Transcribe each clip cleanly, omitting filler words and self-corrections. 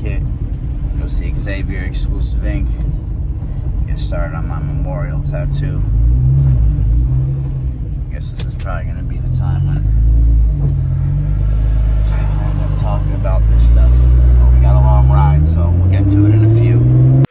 kit. Go see Xavier Exclusive Ink. Get started on my memorial tattoo. I guess this is probably going to be the time when I end up talking about this stuff. But we got a long ride, so we'll get to it in a few.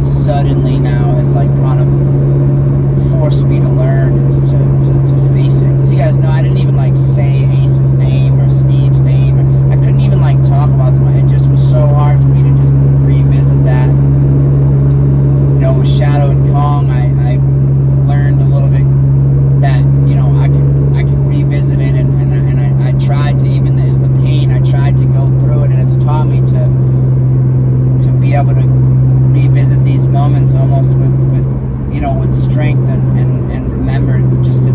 Suddenly now has like kind of forced me to learn is to face it. Because you guys know I didn't even like say Ace's name or Steve's name. I couldn't even like talk about them. It just was so hard for me to just revisit that. You know, with Shadow and Kong, I learned a little bit that, you know, I could revisit it and I tried to, even as the pain, I tried to go through it, and it's taught me to be able to revisit these moments almost with you know, with strength and remember just the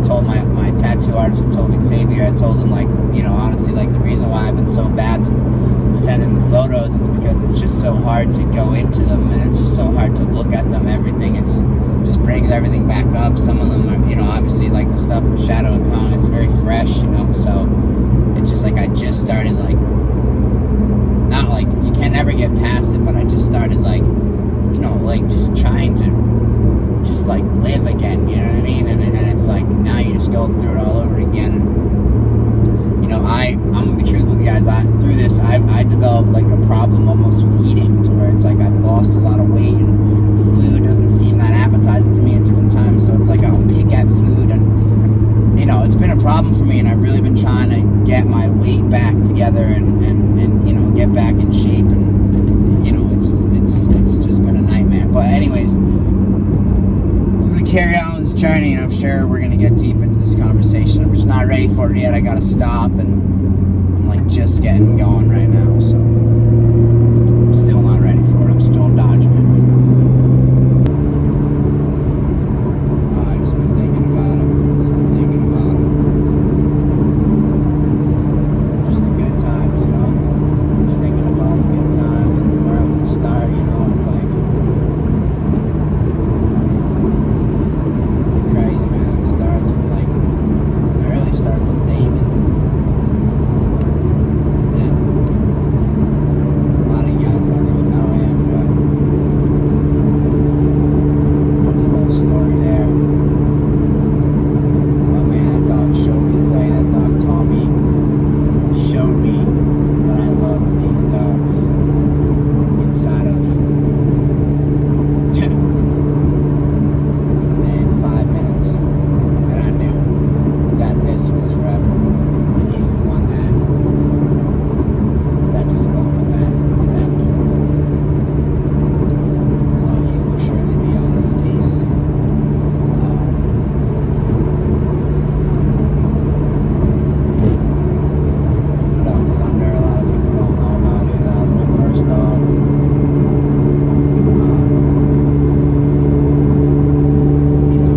told my tattoo artist, I told Xavier, I told him, like, you know, honestly, like, the reason why I've been so bad with sending the photos is because it's just so hard to go into them, and it's just so hard to look at them. Everything is, just brings everything back up. Some of them are, you know, obviously, like, the stuff with Shadow and Kong is very fresh, you know, so it's just, like, I just started, like, not, like, you can never get past it, but I just started, like, you know, like, just trying to just, like, live again, you know what I mean? And it's like, now you just go through it all over again. And, you know, I'm gonna be truthful with you guys. Through this, I developed, like, a problem almost with eating, to where it's like I've lost a lot of weight, and food doesn't seem that appetizing to me at different times. So it's like I'll pick at food, and, you know, it's been a problem for me, and I've really been trying to get my weight back together and you know, get back in shape. And, you know, it's just been a nightmare. But anyways, carry on this journey, and I'm sure we're gonna get deep into this conversation. I'm just not ready for it yet. I gotta stop, and I'm, like, just getting going right now, so I'm still not ready for it. I'm still dodging it right now. I've just been thinking about it. Just the good times, you know. Just thinking about the good times and where I'm gonna start, you know. It's like, crazy, man. It starts with, like, it really starts with David. And then a lot of you guys don't even know him, but that's a whole story there. But man, that dog showed me the way. That dog taught me, showed me that I love these dogs inside of man, 5 minutes, and I knew that this was forever. And he's the one that just opened that portal. So he will surely be on this piece. Dog Thunder, a lot of people don't know about it. That was my first dog. You know,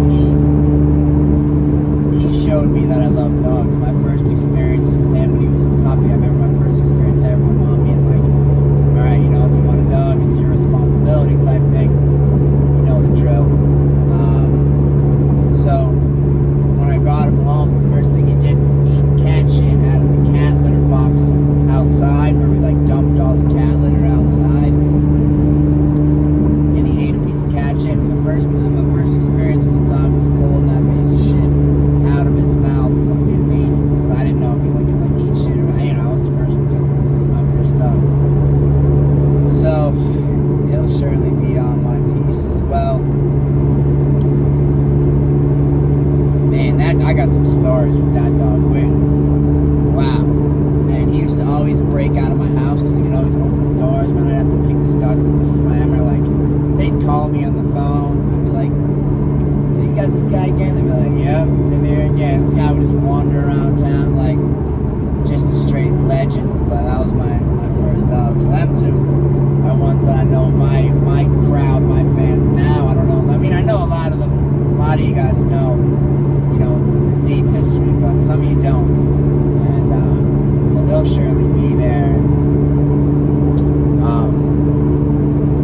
he showed me that I love dogs. My first experience with him when he was a puppy, I remember my first experience ever, my mom being like, all right, you know, if you want a dog, it's your responsibility type thing. You know the drill. So when I brought him home, the first thing he did was eat cat shit out of the cat litter box outside, where we, like, dumped all the cat litter outside. And he ate a piece of cat shit. And my first experience with the dog was pulling that piece of shit out of his mouth so he didn't eat it. But I didn't know if he, like, could, like, eat shit or, you know, I was the first one to, like, this is my first dog. So he'll surely be on my piece as well. Man, I got some stories with that dog. Wow. Man, he used to always break out of my house because he could always open the doors. Man, I'd have to pick this dog up with a slammer. Like, they'd call me on the phone. I'd be like, you got this guy again? They'd be like, yep, he's in there again. This guy would just wander around town like just a straight legend. But that was my first dog. So them two are ones that I know my crowd, my fans now. I don't know. I mean, I know a lot of them. A lot of you guys know, you know, the deep history, but some of you don't. And so they'll surely be there.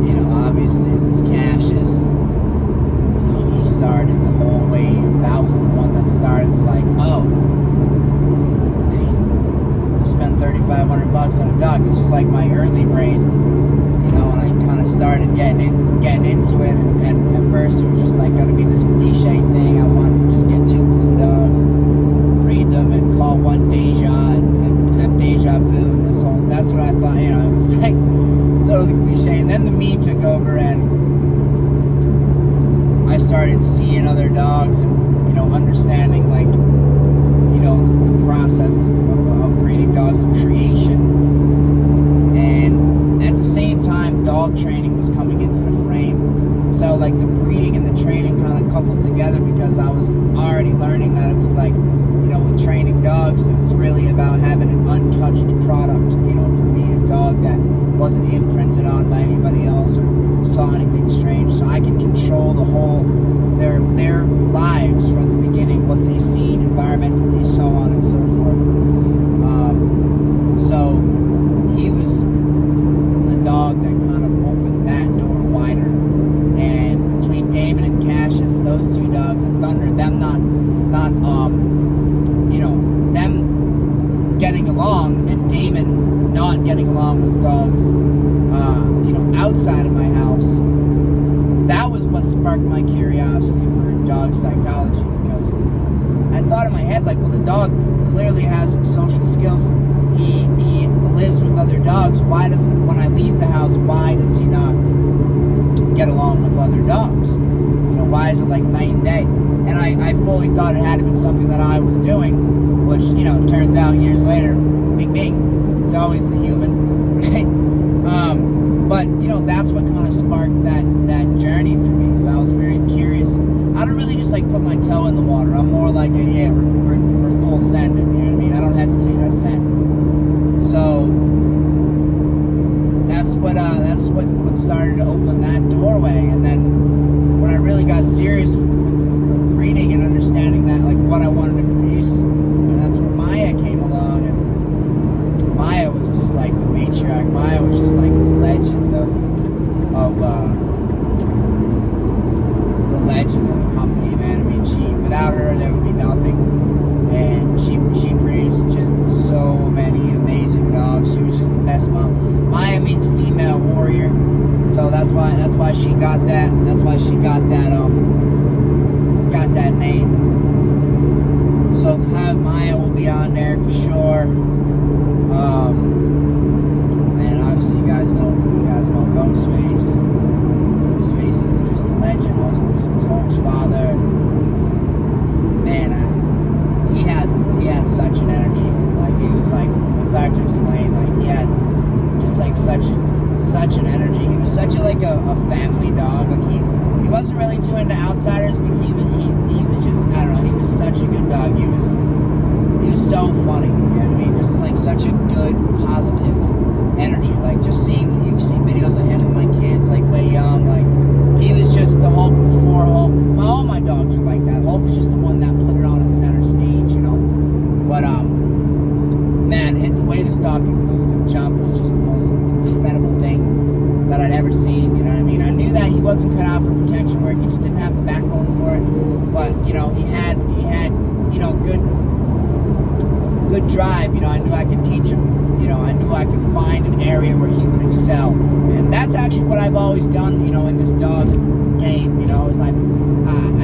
You know, obviously this Cassius, you know, he started the whole wave. That was the one that started, like, oh, hey, I spent $3,500 on a dog. This was like my early brain, you know, and I kind of started getting into it. And at first it was just like going to be this cliche thing. I wanted to just get 2 blue dogs, breed them, and call one Deja, and have deja vu. And this whole, that's what I thought, you know, it was like totally cliche. And then the me took over, and I started seeing other dogs and, you know, understanding, like, you know, the process of breeding dogs and creation. And at the same time, dog training was coming into the frame. So, like, the breeding and the training kind of coupled together, because I was already learning that it was like, you know, with training dogs, it was really about having an untouched product, you know, for me, a dog that wasn't imprinted on by anybody else or saw anything strange. So I could control the whole, their lives from the beginning, what they see dog that kind of opened that door wider. And between Damon and Cassius, those two dogs, and Thunder, them them getting along, and Damon not getting along with dogs, outside of my house, that was what sparked my curiosity for dog psychology, because I thought in my head, like, well, the dog clearly has social skills. He lives with other dogs. Why does, when I leave the house, why does he not get along with other dogs? Why is it like night and day? And I fully thought it had to be something that I was doing, which, turns out years later, bing bing, it's always the human, right? But, that's what kind of sparked that journey for me, because I was very curious. I don't really just, like, put my toe in the water. I'm more like, we're full sending, you know what I mean? I don't hesitate, I send. So, that's what started to open that doorway. And then, when I really got serious with the breeding and understanding that, like, what I wanted to produce, and that's where Maya came along, and Maya was just like the matriarch. Maya was just like the legend of the company, man. I mean, without her, there would be nothing. And she produced just so many amazing dogs. She was just the best mom. Maya means female warrior, so that's why she got that. That's why she got that name. So Maya will be on there for sure. And obviously you guys know Ghostface. Ghostface is just a legend. Also, his Hope's father. Man, he had such an energy. Like, he was like, it's hard to explain. Like, he had just like such an energy. He was such a family dog. Like, he wasn't really too into outsiders, but he was just, I don't know, he was such a good dog. He was so funny, you know what I mean? Just like such a good, positive energy. Like, just you see videos of him with my kids, like, way young. Like, he was just the Hulk before Hulk. All my dogs are like that. Hulk is just the one that put it on a center stage, But, man, the way this dog could move and jump was just the most incredible thing that I'd ever seen, you know what I mean? I knew that he wasn't cut out for protection work. He just didn't have the backbone for it. But, he had good drive. I knew I could teach him. I knew I could find an area where he would excel. And that's actually what I've always done, in this dog game, is I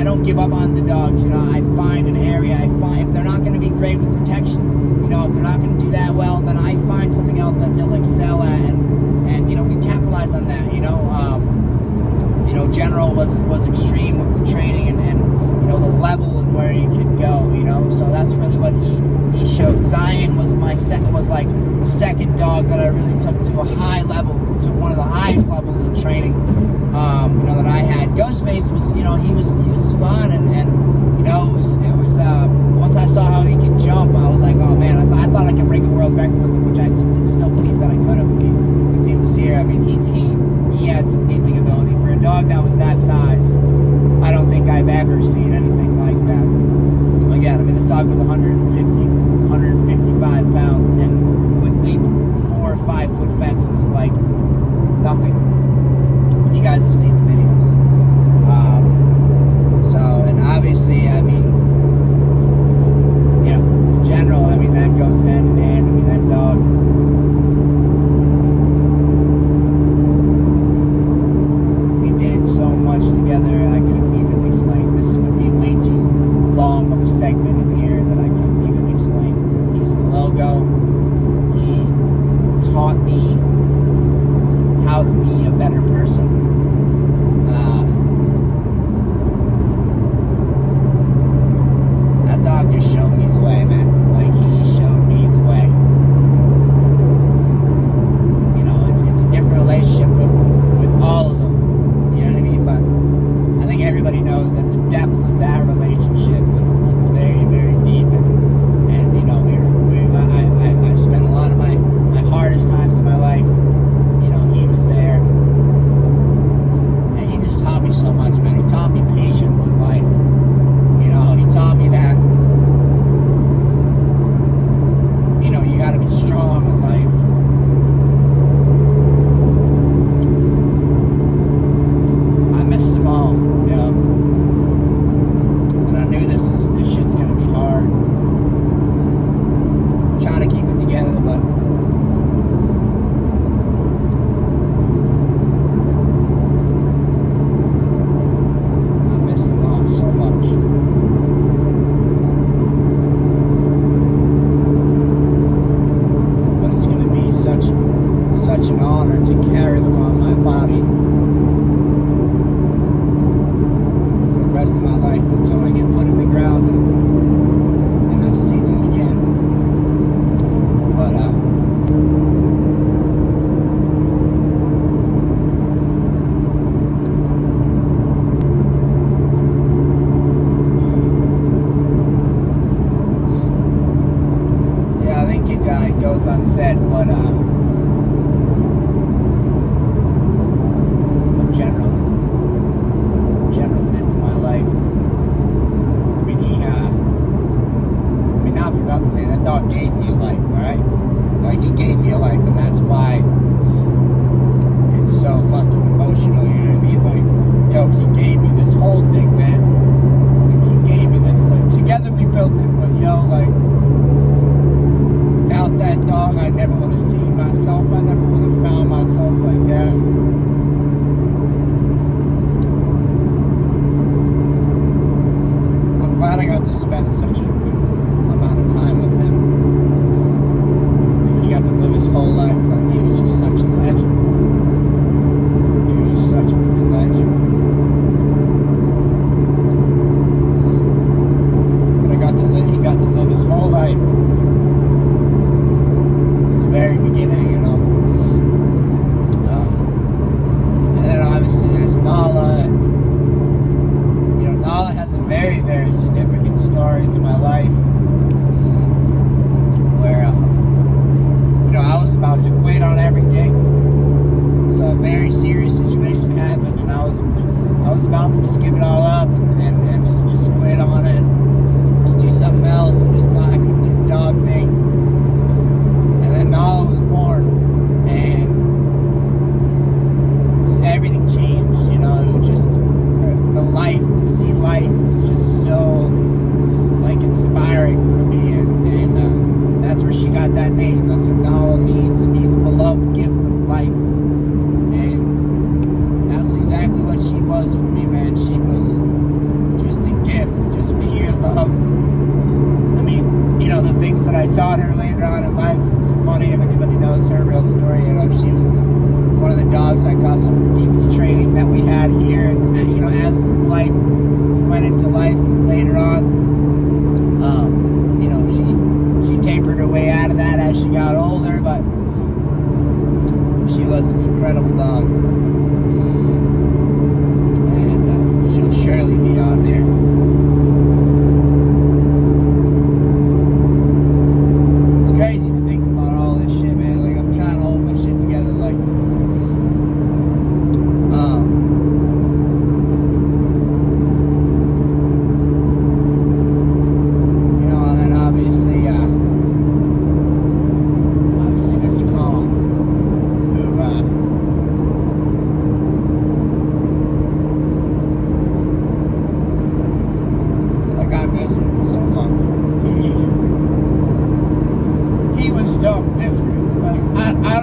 don't give up on the dogs. I find an area. If they're not going to be great with protection, if they're not going to do that well, then I find something else that they'll excel at, and we capitalize on that. General was extreme with the training and the level and where he could go. So that's really what he showed. Zion was like the second dog that I really took to a high level, to one of the highest levels in training. That I had. Ghostface was, he was fun, and it was once I saw how he could jump, I was like, oh man, I thought I could break a world record with him, which I still believe that I could have if he was here. I mean, he had some leaping ability for a dog that was that size. I don't think I've ever seen anything like that. Again, I mean, this dog was 155 pounds and would leap 4 or 5 foot fences like nothing. You guys have seen the videos. And obviously, I mean, in general, I mean, that goes hand in hand. I mean, that dog, we did so much together, I couldn't even explain. This would be way too long of a segment in here that I couldn't even explain. He's the logo. He taught me how to be a better person. That dog just showed me the way, man. Like, he showed me the way. It's a different relationship with all of them. You know what I mean? But I think everybody knows that the depth of that relationship was very, very deep. And I spent a lot of my hardest times in my life. He was there. such a good amount of time with him. He got to live his whole life. Like, he was just such a legend. He was just such a freaking legend. But he got to live his whole life from the very beginning, you know. And then obviously there's Nala. You know, Nala has a very, very significant story to my life where, you know, I was about to quit on everything. So a very serious situation happened, and I was about to just give it all up and just quit on it, just do something else, and just not, I couldn't do the dog thing. And then Nala was born, and just everything changed. You know, it was just the life, to see life was just so like inspiring for me, and that's where she got that name. That's what Nala means. It means beloved gift of life. And that's exactly what she was for me, man. She was just a gift, just pure love. I mean, you know, the things that I taught her later on in life is funny if anybody knows her real story. You know, she was one of the dogs that got some of the deepest training that we had here. And, you know, as life went into life later on, you know, she tapered her way out of that as she got older, but she was an incredible dog. And she'll surely be on there. It's crazy to think about all this shit, man. Like, I'm trying to hold my shit together, like, you know, and then obviously there's Cant, who, like, I miss him so much. He was dumb different. Like, I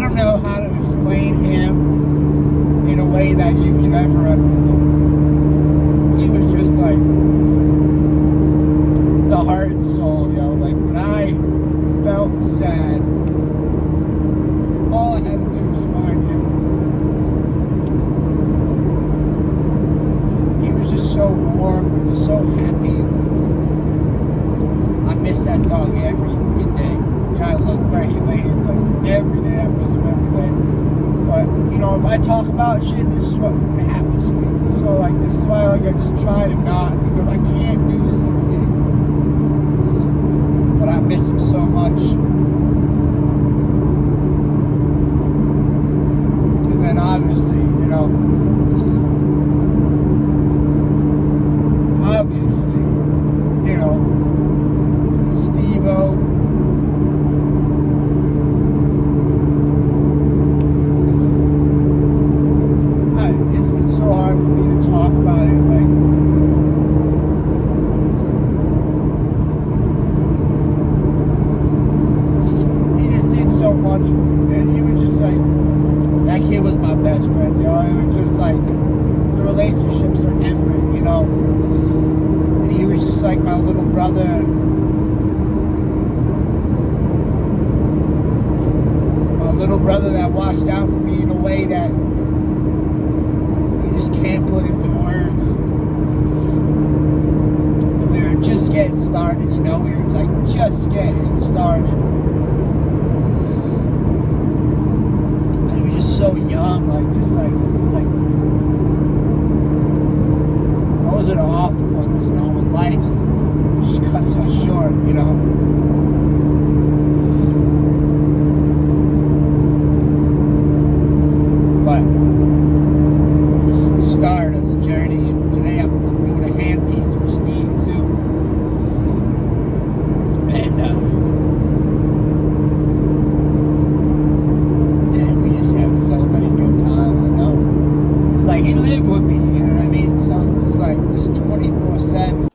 don't know how to explain him in a way that you can ever understand. He was just like the heart and soul, yo. Like, when I felt sad, all I had to do was find him. He was just so warm and just so happy. I miss that dog every day. Yeah, I look where he lays, like, every day. I miss him every day. But, you know, if I talk about shit, this is what happens to me. So, like, this is why, like, I just try to not, because I can't do this every day. But I miss him so much. And then, obviously, you know, Stevo. It's been so hard for me to talk about it, like, he just did so much for me, and he was just like, that kid was my best friend, you know. It was just like, the relationships are different, you know, and he was just like my little brother. Little brother that watched out for me in a way that you just can't put into words. And we were just getting started, you know, we were like just getting started. And he was just so young, like, just like, it's just like, those are the awful ones, you know, when life's just cut so short, you know. But this is the start of the journey, and today I'm doing a hand piece for Steve too. And we just had so many good times, you know. It was like he lived with me, you know what I mean? So it was like just 24/7.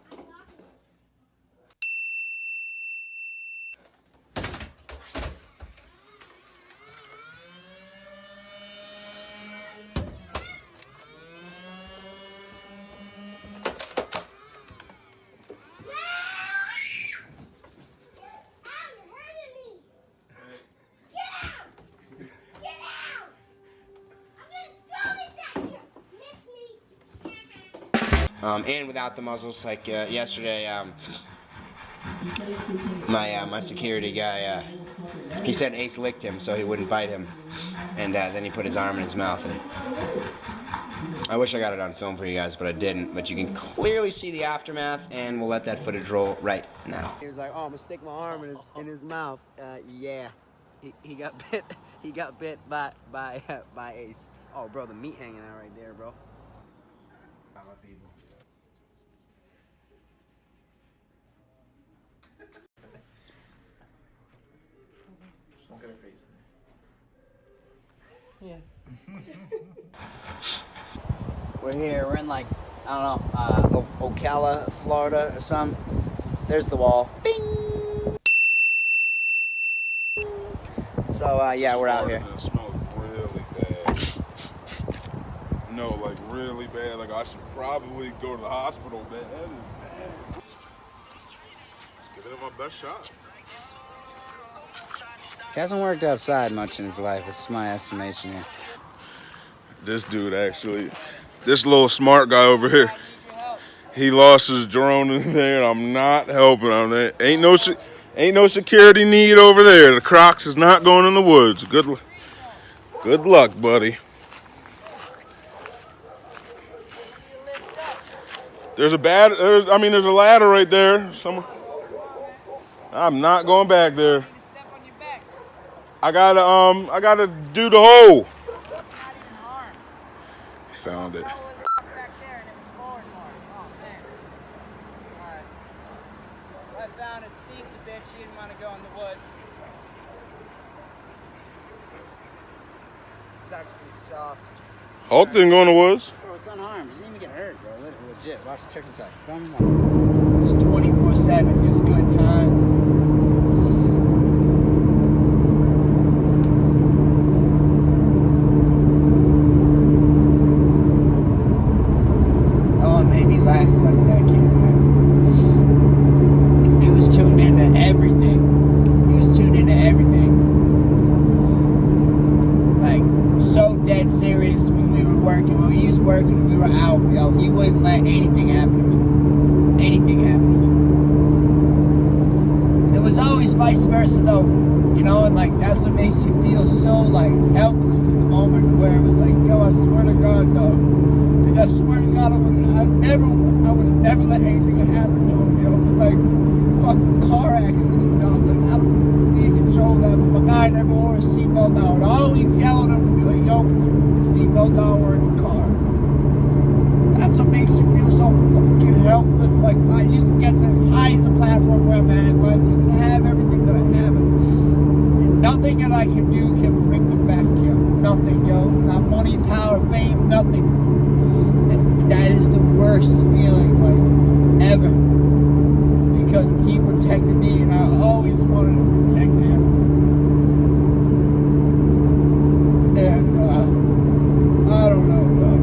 and without the muzzles. Like yesterday, my security guy, he said Ace licked him so he wouldn't bite him, and then he put his arm in his mouth. And I wish I got it on film for you guys, but I didn't. But you can clearly see the aftermath, and we'll let that footage roll right now. He was like, "Oh, I'm gonna stick my arm in his mouth." Yeah, he got bit. He got bit by Ace. Oh, bro, the meat hanging out right there, bro. Don't get her face in there. We're here. We're in like, I don't know, Ocala, Florida or something. There's the wall. Bing! So, yeah, we're out here. It smells really bad. No, like really bad. Like I should probably go to the hospital, man. That is bad. Let's give it my best shot. He hasn't worked outside much in his life. It's my estimation here. This dude actually, this little smart guy over here, he lost his drone in there, and I'm not helping him. Ain't no security need over there. The Crocs is not going in the woods. Good luck, buddy. There's a ladder right there. I'm not going back there. I gotta do the hole. He found it. I found it. Steve's a bitch. She didn't want to go in the woods. Sucks to be soft. Hulk didn't go in the woods. Bro, it's unharmed. He didn't even get hurt, bro. Legit. Watch, check this out. Come on. It's 24/7. Just good times. Oh, it made me laugh like that kid, man. He was tuned into everything. Like, so dead serious when we were working. When he was working and we were out, yo, he wouldn't let anything happen to me. Anything happen to me. It was always vice versa, though. You know, and like, that's what makes you feel so, like, helpless in the moment where it was like, yo, I swear to God, dog. Like, I swear to God, I would never let anything happen to him, yo. But like, fucking car accident, dog. Like, how the fuck do you control that? But my guy never wore a seatbelt on. I would always yell at him and be like, yo, put your fucking seatbelt on, we're in the car. That's what makes you feel so fucking helpless. Like, you can get to as high as a platform where I'm at. Like, you can have everything that I have. And nothing that I can do can bring them back, yo. Nothing, yo. Not money, power, fame, nothing. And that is the worst feeling, like, ever. Because he protected me, and I always wanted to protect him. And, I don't know, though.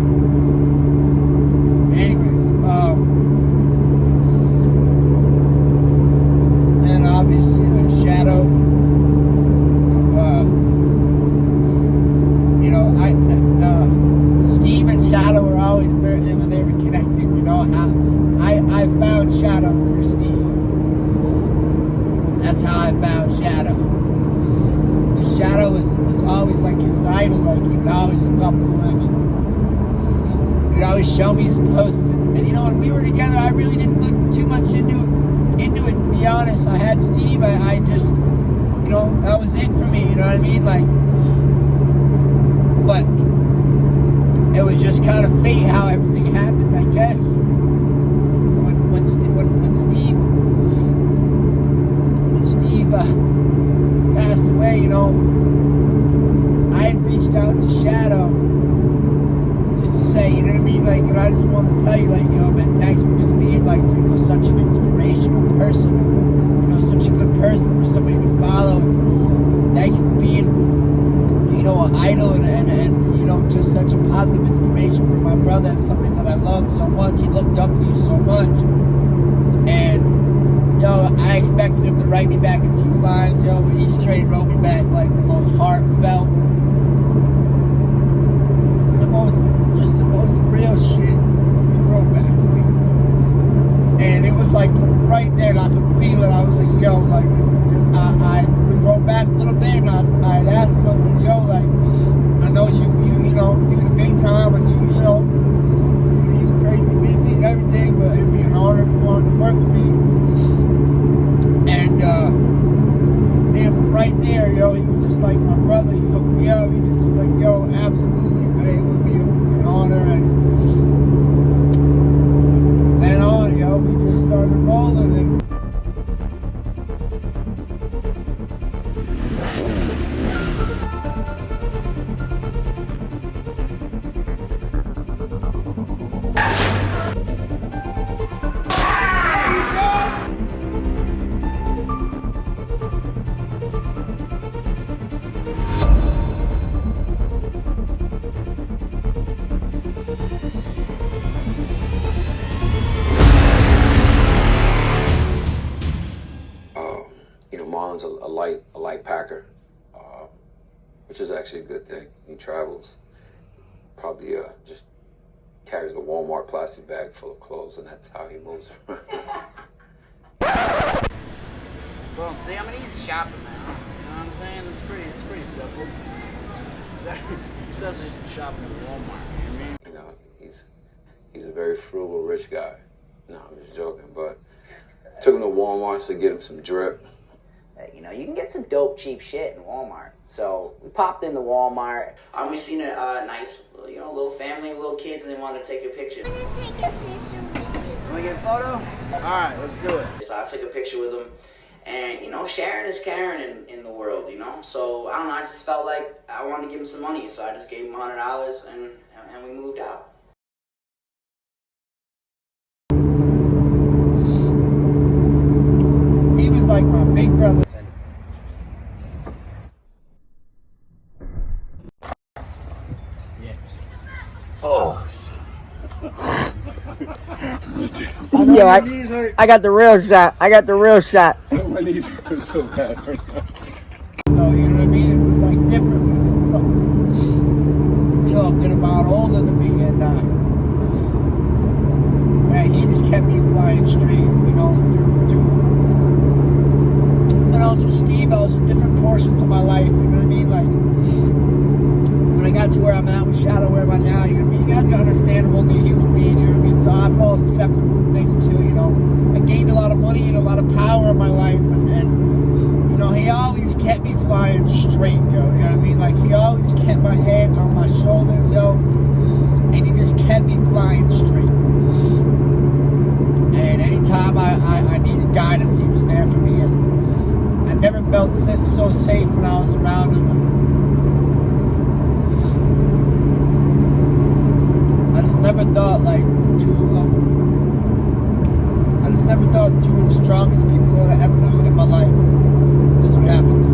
Anyways, and obviously the shadow, you know, Steve and Shadow were always they were connected, you know. I found Shadow through Steve. That's how I found Shadow. The Shadow was always like his idol, like he would always look up to him, and he'd always show me his posts, and you know, when we were together, I really didn't look too much into it, to be honest. I had Steve, I just, you know, that was it for me, you know what I mean, like, but it was just kind of fate how everything happened, I guess. When Steve passed away, you know, I had reached out to Shadow just to say, you know what I mean, like, and I just want to tell you, like, you know, man, thanks for just being, like, you know, such an inspirational person, you know, such a good person for somebody to follow. Thank you for being, you know, an idol and you know, just such a positive inspiration for my brother and somebody that I love so much. He looked up to you so much. And, yo, I expected him to write me back a few lines, yo, but he straight wrote me back, like, the most heartfelt, the most real shit he wrote back to me. which is actually a good thing. He travels, probably just carries a Walmart plastic bag full of clothes, and that's how he moves. Boom. See, I'm an easy shopper, man. You know what I'm saying? It's pretty simple. Especially shopping at Walmart. You know, he's a very frugal, rich guy. No, I'm just joking, but took him to Walmart to get him some drip. You know, you can get some dope, cheap shit in Walmart. So we popped into Walmart. We seen a nice, you know, little family, little kids, and they wanted to take a picture. I'm gonna take a picture with you. Want to get a photo? All right, let's do it. So I took a picture with them, and you know, sharing is caring in the world, you know. So I don't know, I just felt like I wanted to give him some money, so I just gave him $100, and we moved out. He was like my big brother. Yo, I got the real shot. I got the real shot. My knees hurt so bad right now. No, you know what I mean? It was like different. It was, you know, a good amount older than me, and man, he just kept me flying straight. You know, through Stevo's in different portions of my life. You know what I mean? Like when I got to where I'm at with Shadow, where am I now? You know what I mean? You guys are understandable, the human being. You know what I mean? So I'm always acceptable to things too. You know, I gained a lot of money and a lot of power in my life, and you know, he always kept me flying straight, yo. You know what I mean? Like, he always kept my head on my shoulders, yo. And he just kept me flying straight. And anytime I needed guidance, he was there for me. And I never felt so safe when I was around him. I just never thought, like, I just never thought two of the strongest people that I ever knew in my life. That's what happened.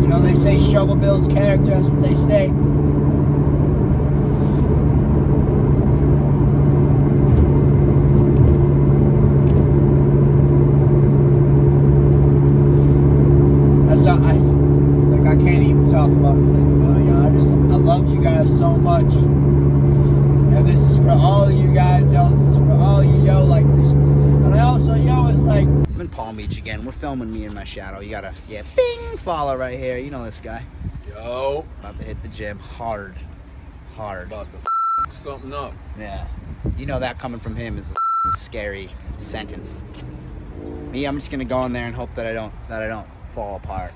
You know, they say struggle builds character. That's what they say. I can't even talk about this anymore, yo. I love you guys so much. And this is for all of you guys, yo. This is for all you, yo. Like this. And I also, yo, it's like, I'm in Palm Beach again. We're filming me and my Shadow. You gotta, yeah, bing, follow right here. You know this guy. Yo. About to hit the gym hard. About to something up. Yeah. You know that coming from him is a scary sentence. Me, I'm just gonna go in there and hope that I don't fall apart.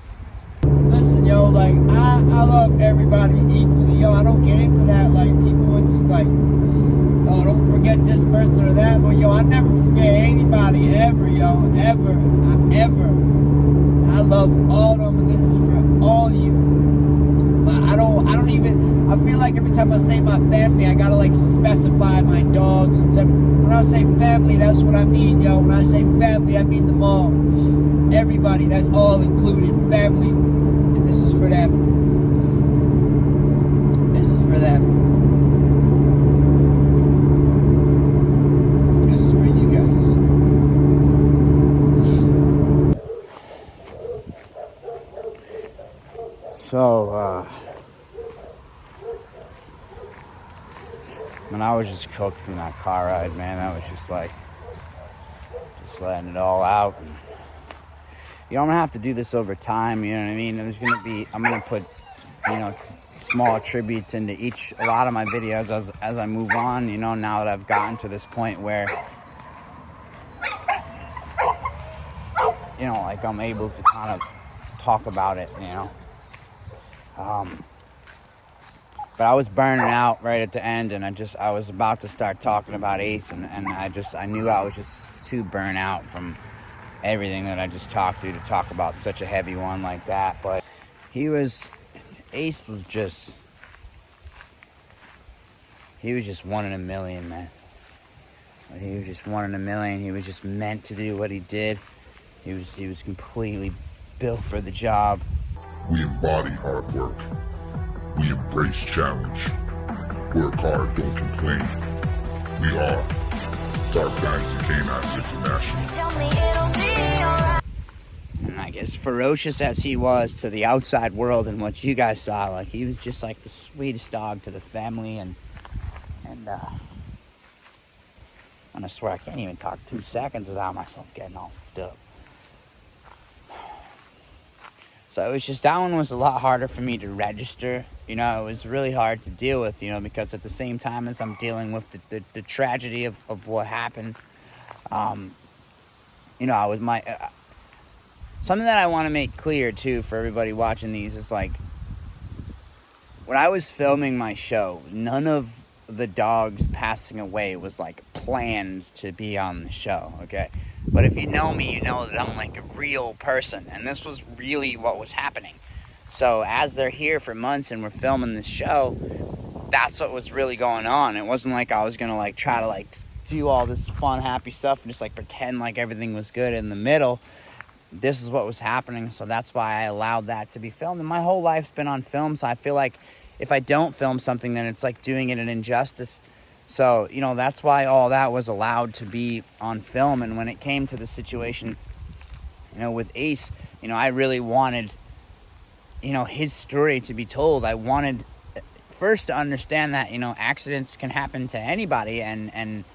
Listen, yo, like, I love everybody equally, yo. I don't get into that, like, people with this, like, oh, don't forget this person or that, but, yo, I never forget anybody, ever, yo, ever. I love all of them, and this is for all you. But I don't even, I feel like every time I say my family, I gotta, like, specify my dogs and stuff. When I say family, that's what I mean, yo. When I say family, I mean them all. Everybody, that's all included, family. And this is for them. This is for them. This is for you guys. So, when I was just cooked from that car ride, man, I was just like, just letting it all out. And, you know, I'm gonna have to do this over time, you know what I mean? There's gonna be, I'm gonna put, you know, small tributes into a lot of my videos as I move on, you know, now that I've gotten to this point where, you know, like I'm able to kind of talk about it, you know. But I was burning out right at the end, and I was about to start talking about Ace, and I knew I was just too burnt out from everything that I just talked to talk about such a heavy one like that. But Ace was just, he was just one in a million, man. He was just one in a million. He was just meant to do what he did. He was completely built for the job. We embody hard work. We embrace challenge. Work hard, don't complain. We are Dark Guys and Canines International. Tell me it'll be alright. And like, as ferocious as he was to the outside world and what you guys saw, like, he was just like the sweetest dog to the family. And I swear I can't even talk 2 seconds without myself getting all fucked up. So it was just, that one was a lot harder for me to register. You know, it was really hard to deal with, you know, because at the same time as I'm dealing with the tragedy of what happened, you know, I was something that I want to make clear, too, for everybody watching these is, like, when I was filming my show, none of the dogs passing away was, like, planned to be on the show, okay? But if you know me, you know that I'm, like, a real person, and this was really what was happening. So as they're here for months and we're filming this show, that's what was really going on. It wasn't like I was going to, like, try to, like, do all this fun, happy stuff and just, like, pretend like everything was good in the middle. This is what was happening, so that's why I allowed that to be filmed. And my whole life's been on film, so I feel like if I don't film something, then it's like doing it an injustice. So, you know, that's why all that was allowed to be on film. And when it came to the situation, you know, with Ace, you know, I really wanted, you know, his story to be told. I wanted first to understand that, you know, accidents can happen to anybody, and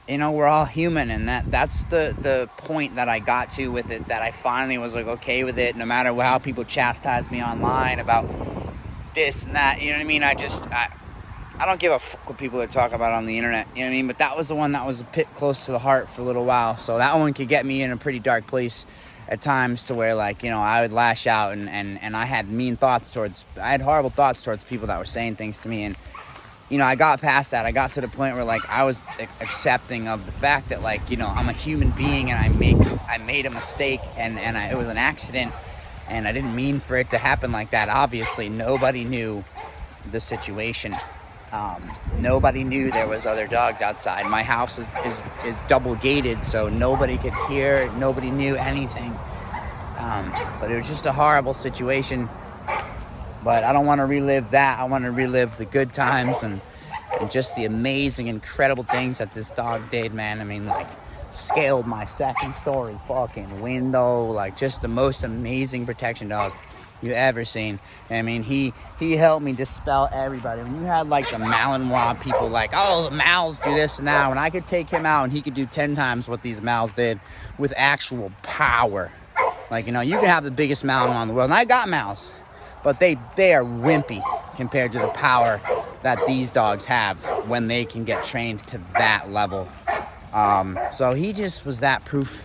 you know, we're all human, and that's the point that I got to with it, that I finally was like okay with it, no matter how people chastise me online about this and that, you know what I mean? I don't give a fuck what people that talk about on the internet, you know what I mean? But that was the one that was a bit close to the heart for a little while, so that one could get me in a pretty dark place at times, to where, like, you know, I would lash out, and I had I had horrible thoughts towards people that were saying things to me. And you know, I got past that. I got to the point where, like, I was accepting of the fact that, like, you know, I'm a human being and I made a mistake, and it was an accident, and I didn't mean for it to happen like that. Obviously, nobody knew the situation. Nobody knew there was other dogs outside. My house is double gated, so nobody could hear. Nobody knew anything. But it was just a horrible situation. But I don't want to relive that. I want to relive the good times and just the amazing, incredible things that this dog did, man. I mean, like, scaled my second-story fucking window. Like, just the most amazing protection dog you've ever seen. I mean, he helped me dispel everybody. When you had, like, the Malinois people, like, oh, the Mals do this and that. When I could take him out and he could do 10 times what these Mals did with actual power. Like, you know, you can have the biggest Malinois in the world. And I got Mals. But they are wimpy compared to the power that these dogs have when they can get trained to that level. So he just was that proof.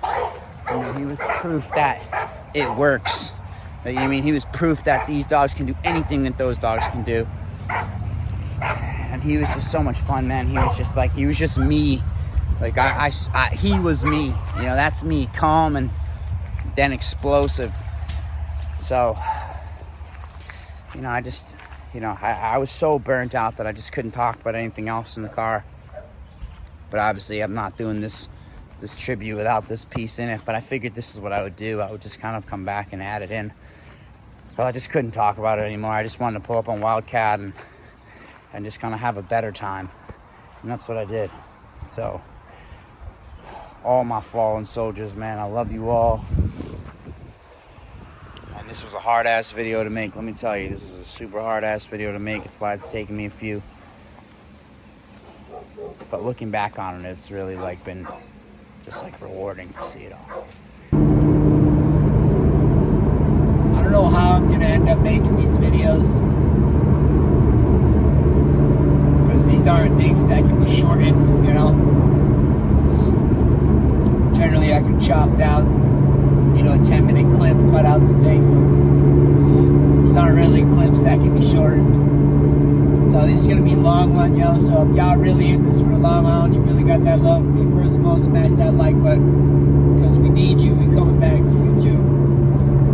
You know, he was proof that it works. I mean, he was proof that these dogs can do anything that those dogs can do. And he was just so much fun, man. He was just me. Like, he was me. You know, that's me. Calm and then explosive. So, you know, I was so burnt out that I just couldn't talk about anything else in the car. But obviously I'm not doing this tribute without this piece in it. But I figured this is what I would do. I would just kind of come back and add it in. Well, I just couldn't talk about it anymore. I just wanted to pull up on Wildcat and just kind of have a better time. And that's what I did. So, all my fallen soldiers, man, I love you all. This was a hard-ass video to make. Let me tell you, this is a super hard-ass video to make. It's why it's taken me a few. But looking back on it, it's really, like, been just, like, rewarding to see it all. I don't know how I'm going to end up making these videos, because these aren't things that can be shortened, you know? Generally, I can chop down, you know, a 10-minute clip, cut out some things, but these aren't really clips that can be shortened. So this is going to be a long one, yo. So if y'all really in this for the long haul, you really got that love for me, first of all, smash that like button, because we need you. We coming back to you, too.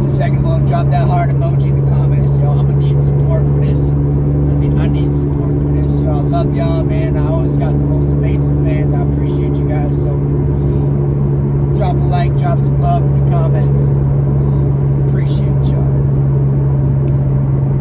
The second one, drop that heart emoji in the comments, yo. I'm going to need support for this. I need support for this, so I love y'all, man. I always got the most amazing fans. I appreciate you guys, so drop a like, drop some love in the comments. Appreciate it.